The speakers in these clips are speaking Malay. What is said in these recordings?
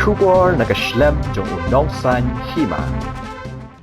Shubor nakaslem jong unongsan Hima.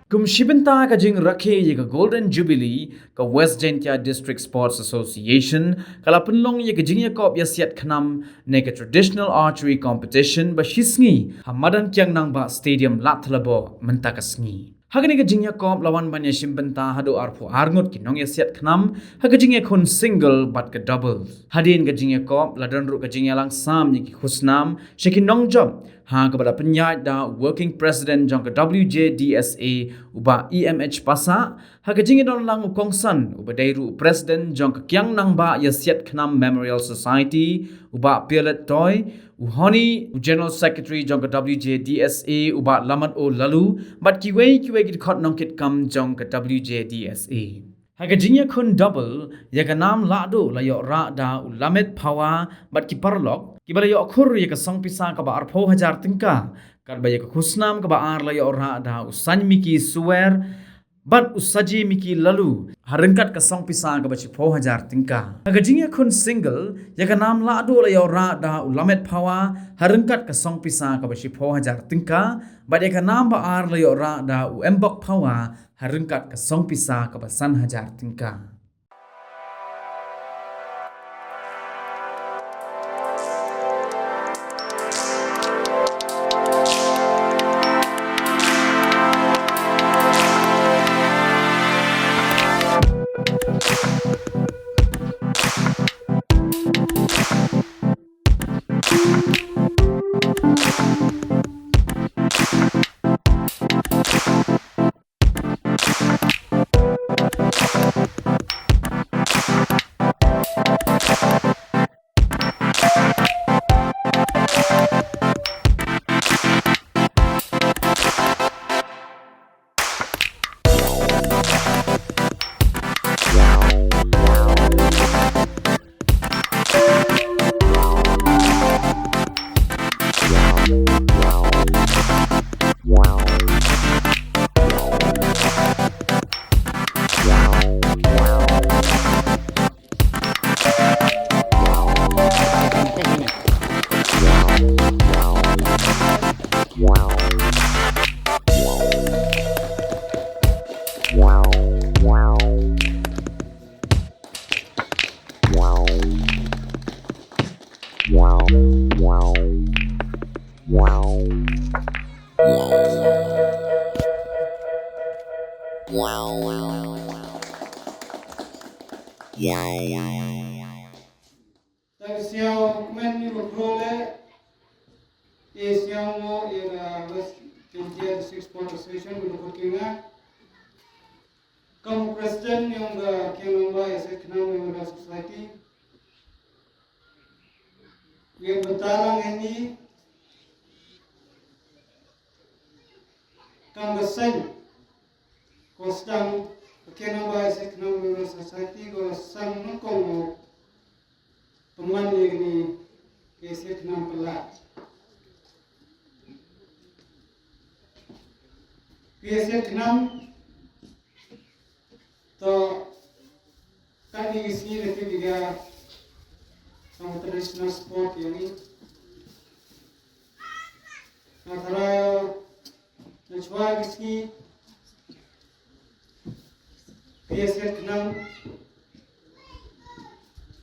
Kumshibenta ka jing Rakhe ye ka Golden Jubilee ka Wjdsa District Sports Association kala Pynlong ye ka Jingïakop Ïasiat Khnam ne ka traditional archery competition ba shisngi hamadan kyang nang ba stadium lathlabo menta ka sngi. Hagani ka Jingïakop lawan banya shimbenta hadu arpu arngut ki nong Ïasiat Khnam haga Jingïakon single but ka double. Hadin ka Jingïakop ladan ru ka Jingïalang sam ye ki khusnam shekin nong job ha kepada penyat da working president jong ke Wjdsa uba EMH pasa ha ke jingin don lang kongsan uba dairu president jong ke kyang nang ba Ïasiat Khnam Memorial Society uba pialet toy uhoni general secretary jong ke Wjdsa uba lamat o lalu bat kiwei ki khot nong kit kam jong ke Wjdsa Haga Jingïakon double ya ka nam lado la yo ra da ulamet pawa bat ki parlok ki bala yo khur ya ka song pisa ka ba arpho hajar tingka kar ba ya ka khusnam ka ba ar la yo ra da usan miki suwer bat usaji miki lalu harengkat ka song pisa ka ba chi pho hajar tingka haga Jingïakon single ya ka nam lado la yo ra da ulamet pawa harengkat ka song pisa ka ba chi pho hajar tingka bat ya ka nam ba ar la yo ra da u embok pawa harengkat ka song pisa ka ba san hajar tingka Wjdsa District Sports Association kamu president yang Khnam Ïasiat Khnam Memorial Society yang bertarang ini kamu besar kostam Khnam Ïasiat Khnam Memorial Society ko sang nukong peman ini Ïasiat Khnam pelat Ïasiat Khnam तो kami इसलिए रहते juga sama traditional sport ini antara najwa इसकी Ïasiat Khnam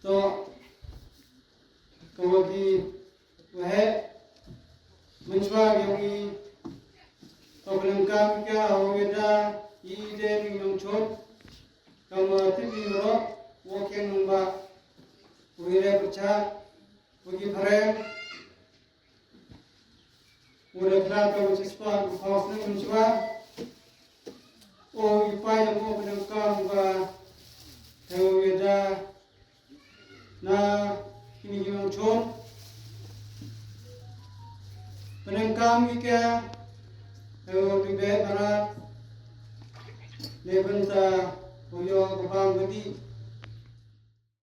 तो कहोगी वह najwa yang problem kami क्या हो गया ide minum chot kamu tibi ro woken numba uire percha ugi pharem ure kra ka chispa hausne munchwa o ipai mo benam kam ba Wjdsa na kini minum chot benam kam ike bibe barat lebenta Oyo kapang gadi